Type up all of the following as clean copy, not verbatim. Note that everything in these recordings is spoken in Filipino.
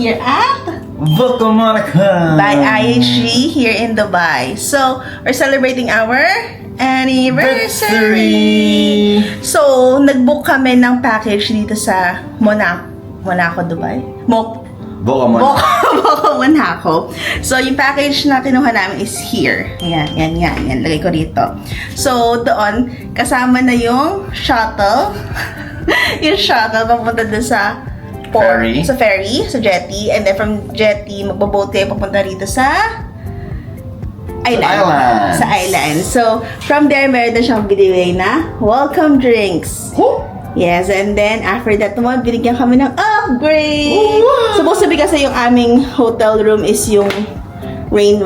here at Voco Monaco by IHG here in Dubai. So, we're celebrating our anniversary! So, nag-book kami ng package dito sa Monaco, Dubai? Voco Monaco. Monaco, Monaco. So, yung package na kinuha namin is here. Yan. Lagay ko dito. So, doon, kasama na yung shuttle. Yung shuttle, papunta doon sa Ferry. Sa ferry, sa jetty. And then from jetty, magbaboat kayo papunta rito sa island. Sa island. So, from there, meron na siyang binigay na welcome drinks. Yes, and then after that naman, binigyan kami ng upgrade. Supposed to be kasi yung aming hotel room is yung Rain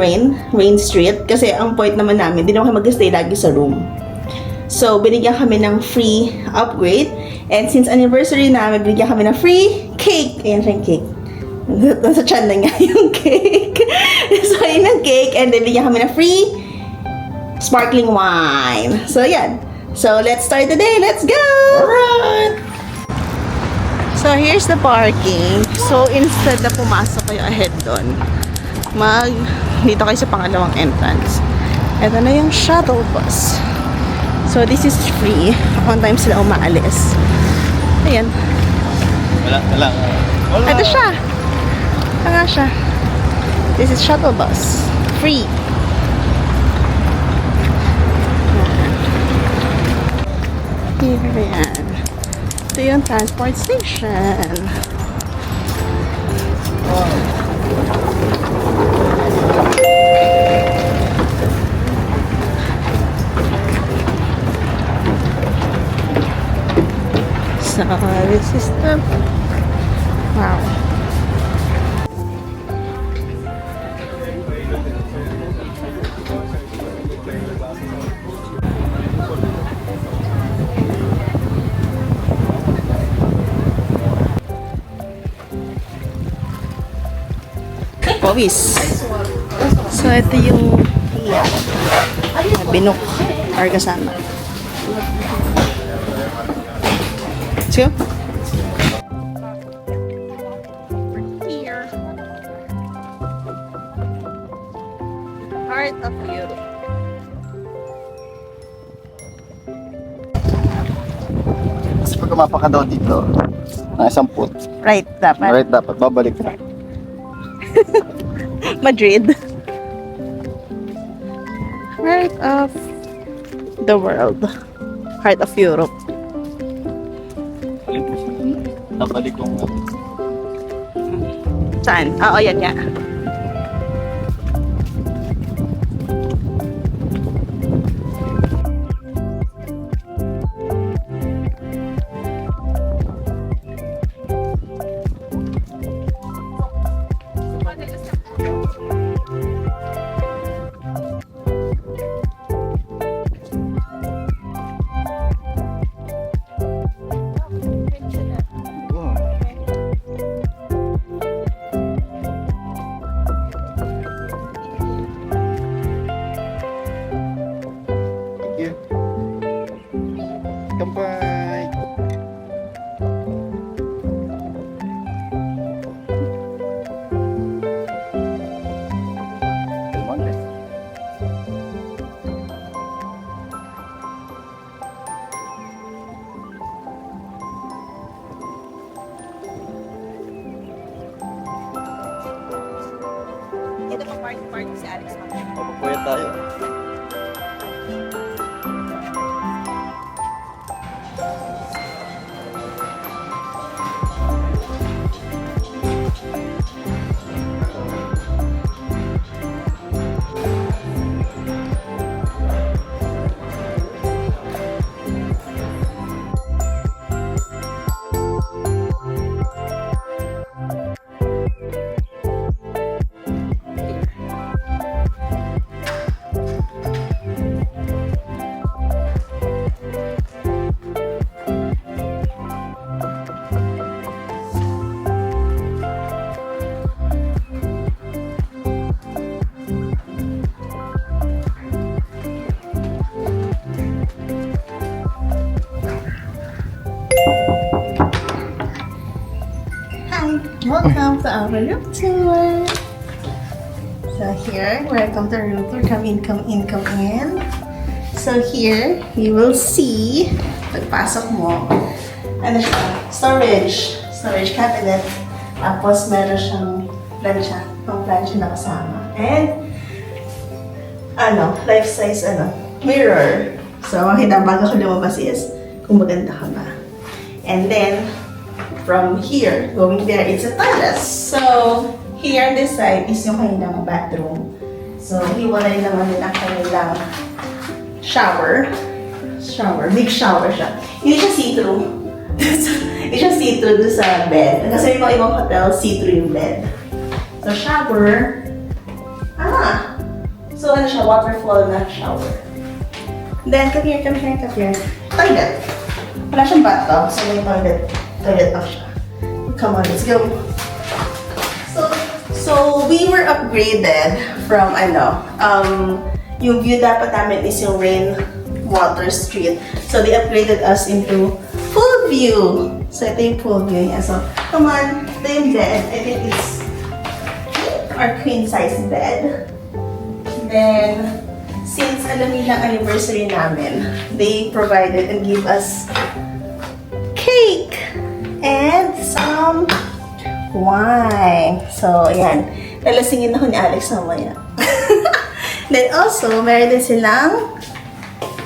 Street. Kasi ang point naman namin, hindi naman kami mag-stay lagi sa room. So, binigyan kami ng free upgrade. And since anniversary namin, binigyan kami ng free cake. Ayan siya yung cake. Nasa tiyan na nga yung cake. So, yun ang cake. And then, binigyan kami ng free sparkling wine. So, yan. So, let's start the day. Let's go! Alright! So, here's the parking. So, instead na pumasok kayo ahead doon, dito kayo sa pangalawang entrance. Ito na yung shuttle bus. So, this is free. On time sila umaalis. Ayan. Wala. Ito siya. Ito nga siya. This is shuttle bus. Free. Ayan. Ito yung transport station. So, this is the... Wow. Pawis. So, ito yung binok or kasama. Let's go. Here. Heart of Europe. Kasi pag umapa ka daw dito, ng isang foot, Right, dapat. right dapat, babalik ka. Madrid. Heart of the world. Heart of Europe. Nabalik ko nga. Saan? Oo, yan nga. Kampay! Dito pa party si Alex. Papapuya tayo. Hi! Welcome to our room tour! So here, welcome to our room tour. Come in, come in, come in. So here, you will see, pagpasok mo, ano siya, storage cabinet. Tapos meron siyang plancha, pang plancha na kasama. And, life-size, mirror. So, makita bago ko lumabas is, kung maganda ka ba. And then, from here, going there, it's a toilet. So, here on this side is yung kanilang bathroom. So, hiwalay naman nila kanilang shower. Big shower siya. Hindi siya see-through. Hindi siya see-through doon sa bed. Kasi may mga ibang hotel, see-through yung bed. So, shower. So, ano siya? Waterfall na shower. Then, come here. Toilet. Wala siyang bathtub, so may toilet up siya. Come on, let's go. So we were upgraded from, yung view dapat namin is yung Rainwater Street. So they upgraded us into full view. So ito yung full view niya. So, come on, ito yung bed. I think it's our queen size bed. Then, since alam nilang anniversary namin, they provided and give us cake and some wine. So, ayan. Lalasingin ako ni Alex mamaya. Then also, meron din silang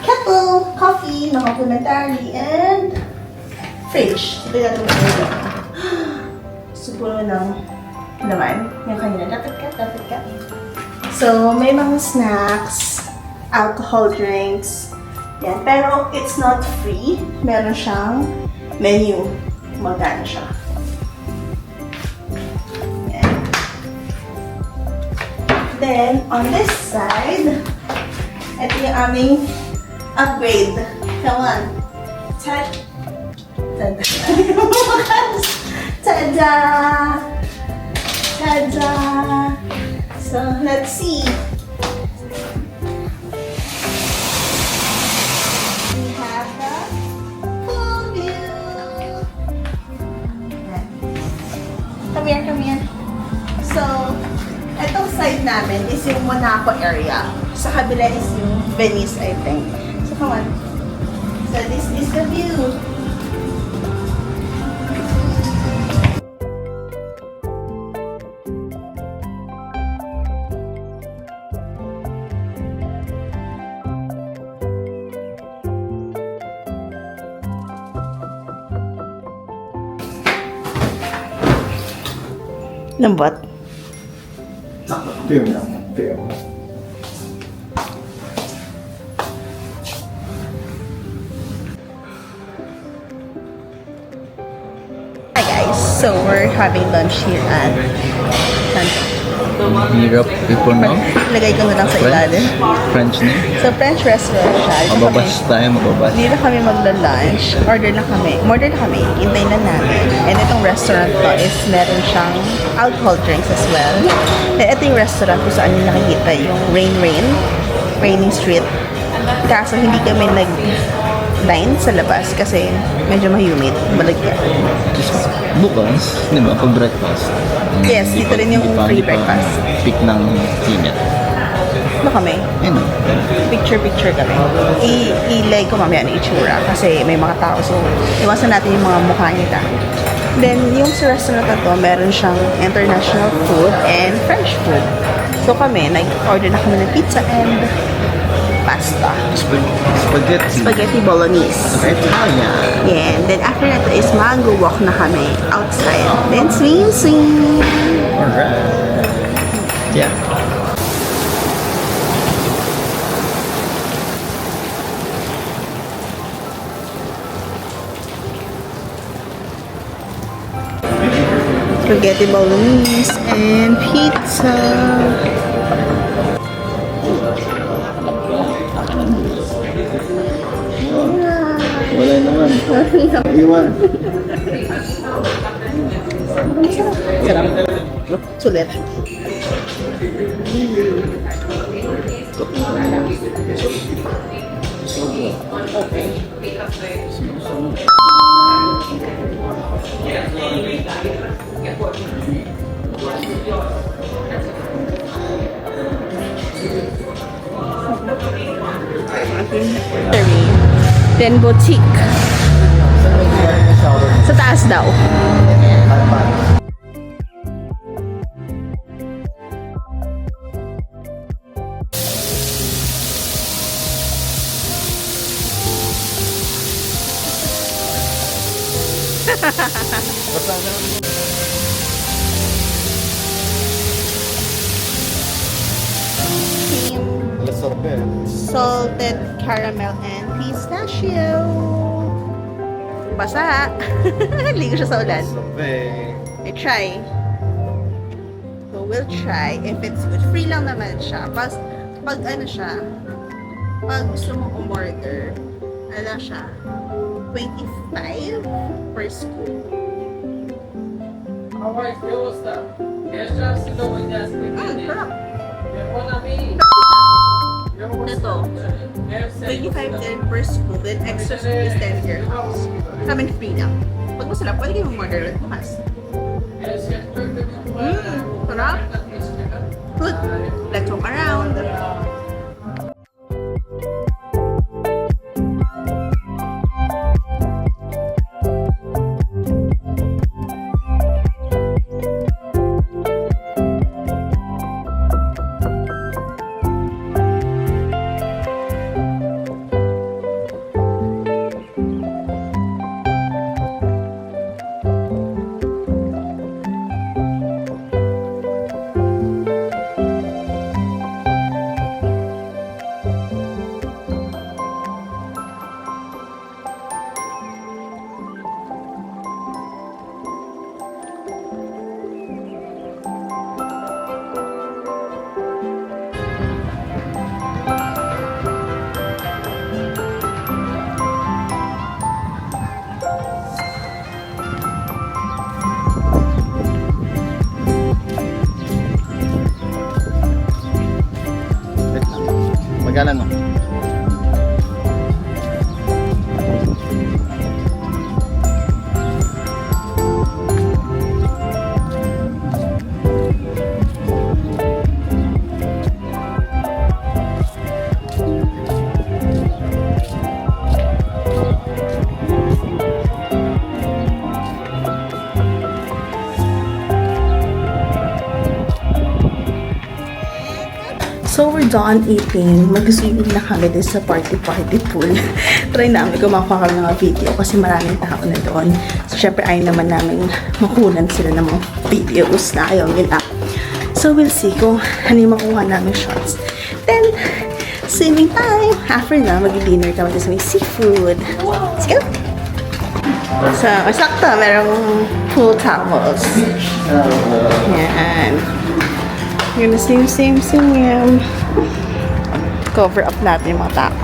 kettle, coffee, na complimentary, and fridge. Ito yung natin. Supuno ng naman. Yung kanina. Dapat ka. So, may mga snacks, alcohol drinks. Yan. Pero, it's not free. Meron siyang menu. Magkano siya. Yan. Then, on this side, ito yung aming upgrade. Come on. Tada! So, let's see. We have the full view. Come here. So, itong side namin is yung Monaco area. Sa kabila is yung Venice, I think. So, come on. So, this is the view. Lambot. Feel lang. Feel. Hi guys, so we're having lunch here at Hirap people no? Lagay ko na lang sa ilalim. French na. So French restaurant siya. Mababas. Hindi na kami magla-lunch. Order na kami. Hintay na namin. And itong restaurant to is meron siyang alcohol drinks as well. And ito yung restaurant kung saan yung nakikita yung Raining Street. Kaso hindi kami nag-dine sa labas kasi medyo mahumid. Balagyan. Bukas, di ba, pag breakfast. Yes, dito rin yung free breakfast. Pick ng init. Ano kami? Ayun. Picture kami. I-like ko mamaya ang itsura kasi may mga tao. So, iwasan natin yung mga mukha nila. Then, yung sa restaurant na to, meron siyang international food and French food. So, kami, nag-order na kami ng pizza and pasta. Spaghetti bolognese. Italian. Yeah, and then after that is mango walk na kami outside. Then swing. Alright. Yeah. Spaghetti bolognese and pizza. Wala naman. Iwan. Sarap. Sulit. Then boutique. Sa taas daw. Salted caramel and pistachio. Basa. Ligo siya sa ulan. I try. So we'll try if it's good. Free lang naman siya. Pag ano siya, pag gusto mong umorder, ano siya, 25 per scoop. Sarap. Ito, 25 din per scoop, then extra scoop is 10 dirhams. Kami free lang. Pag masarap, pwede kayo mag-order ulit bukas. Sarap. Good. Let's walk around. Magkano no? So, we're done eating. Mag-swimming na kami din sa party pool. Try namin kumakuha kami ng mga video kasi maraming tao na doon. So, syempre, ayaw naman namin makunan sila ng mga videos na ayaw nila. So, we'll see kung ano yung makuha namin shots. Then, swimming time! After na, mag-dinner kami sa may seafood. Let's go! So, sakto, merong pool towels. Yan. Yun na same. Cover up natin yung mga tao.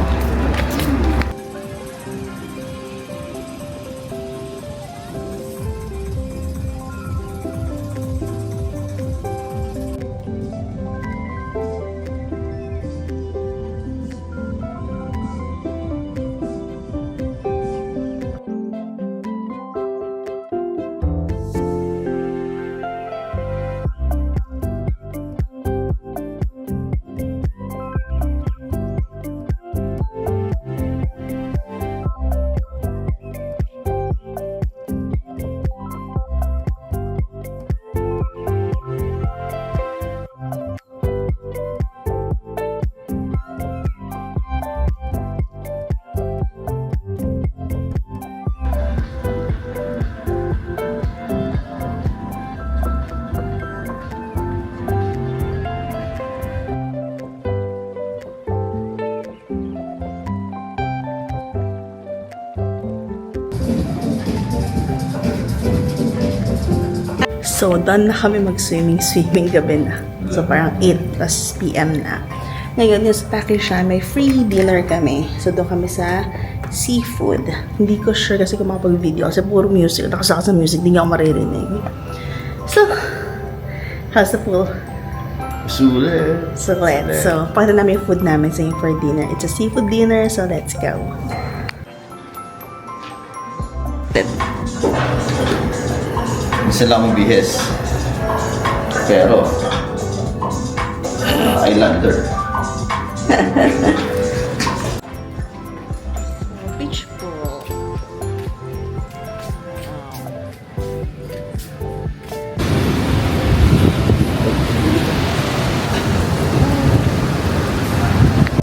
So, done na kami mag-swimming gabi na. So, parang 8 plus PM na. Ngayon, yung sa Pakistan, may free dinner kami. So, doon kami sa seafood. Hindi ko sure kasi kung makapag-video kasi puro music. Nakasaka sa music, hindi nga ako maririnig. So, how's the pool? Sulit. Sulit. So, pakita namin yung food namin sa for dinner. It's a seafood dinner, so let's go. sila mabihis. Pero, Islander. Beach pool.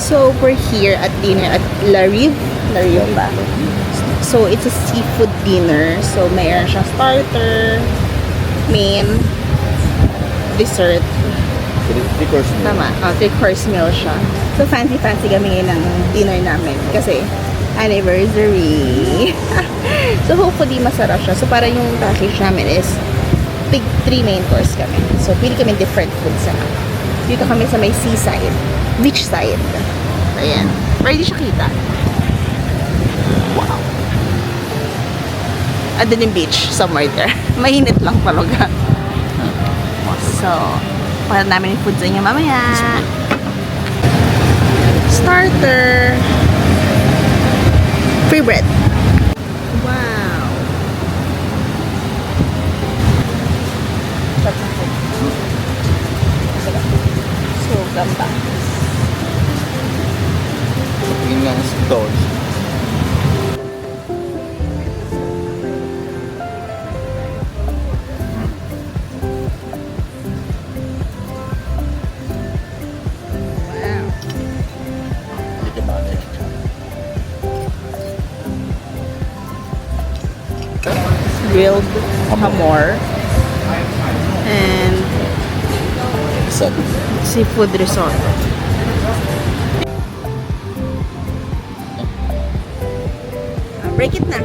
So, we're here at dinner at La Rive. La Rive ba? So, it's a seafood dinner. So, mayroon siyang starter, main, dessert. Three course meal. Tama. 3-course meal siya. So, fancy-fancy kami ngayon ng dinner namin. Kasi, anniversary. So, hopefully, masarap siya. So, para yung package namin is 3 main course kami. So, pili kami different foods. Dito kami sa may seaside. Beach side. Ayan. Pero hindi siya kita. Wow. Andun yung beach. Somewhere there. Mainit lang talaga. So, para namin yung food sa inyo mamaya. Starter. Free bread. Wow. So, gamba. Yun nga sa dogs. Wow. Hindi ka ba Grilled hamor. And Isa. seafood risotto. Break it na.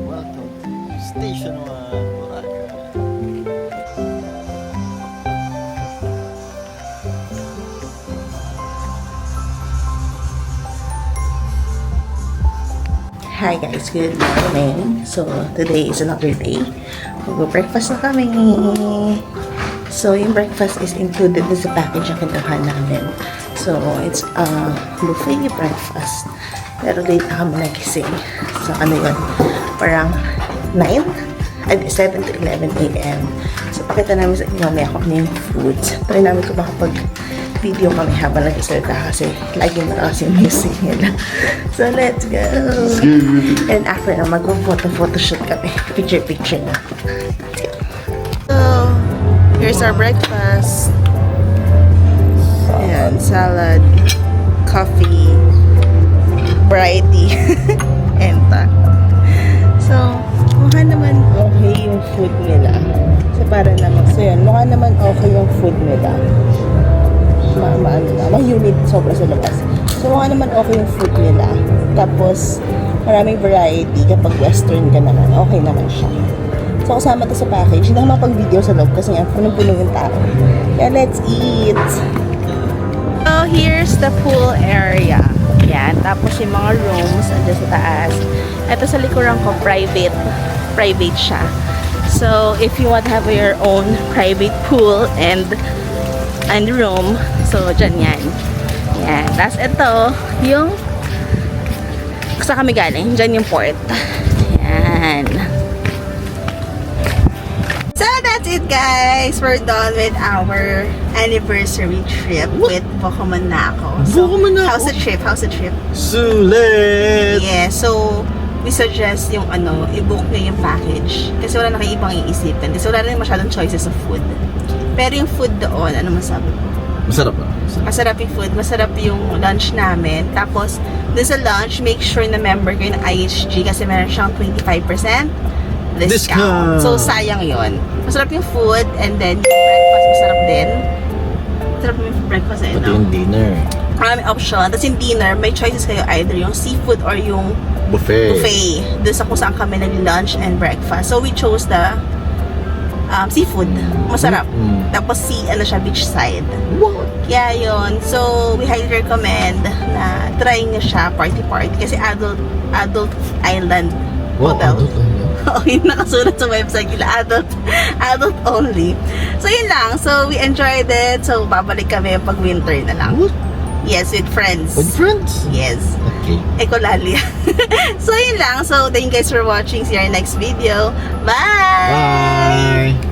Welcome to Station 1, Boracay. Hi guys, good morning. So, today is another day. Mag-breakfast na kami. So, yung breakfast is included na sa package na kinuha namin. So, it's a buffet breakfast. Pero late na kami nagising. So, ano yun? Parang 9? At 7 to 11 a.m. So, pakita namin sa inyo mamaya kung ano yung foods. Try namin kung makapag-video kami habang nag-isalita kasi lagi malakas yung music nila. So, let's go! And after na mag-photoshoot kami. Picture-picture na. So, here's our breakfast. Ayan, salad, coffee, variety, and so, mukha naman okay yung food nila. So, para naman, so yun, mukha naman okay yung food nila. Ma-humid sobra sa labas. So, mukha naman okay yung food nila. Tapos, maraming variety. Kapag western ka naman, okay naman siya. So, kasama to sa package. Hindi ako mapag-video sa loob kasi nga, punong-puno yung tao. Yeah, let's eat! So, here's the pool area. Yan. Tapos yung mga rooms andyan sa taas. Ito sa likuran ko, private siya. So, if you want to have your own private pool and room, so, dyan yan. Yan. Tapos ito, yung saan kami galing? Dyan yung port. Yan. So, that's it guys. We're done with our anniversary trip with Bocomanako. So, Bocomanako? how's the trip? Sulit! Yeah, so, we suggest yung i-book nyo yung package. Kasi wala na kayo ibang iisipin. Kasi wala na masyadong choices of food. Pero yung food doon, ano masabi mo? Masarap ba? Masarap yung food, masarap yung lunch namin. Tapos, dun sa lunch, make sure na member kayo ng IHG kasi meron siyang 25% discount. So, sayang yon. Masarap yung food and then yung breakfast, masarap din. Masarap yung breakfast eh, Pati no? yung dinner. Maraming option. Tapos yung dinner, may choices kayo either yung seafood or yung buffet. Doon sa kung saan kami nag-lunch and breakfast. So, we chose the seafood. Masarap. Tapos beach side. What? Kaya yun. So, we highly recommend na try nyo siya party-party. Kasi adult island hotel. adult only. Oo, yung nakasulat sa website nila, adult only. So, yun lang. So, we enjoyed it. So, babalik kami pag winter na lang. What? Yes, with friends. With friends? Yes. Okay. Ecolalia. So, yun lang. So, thank you guys for watching. See you in our next video. Bye! Bye!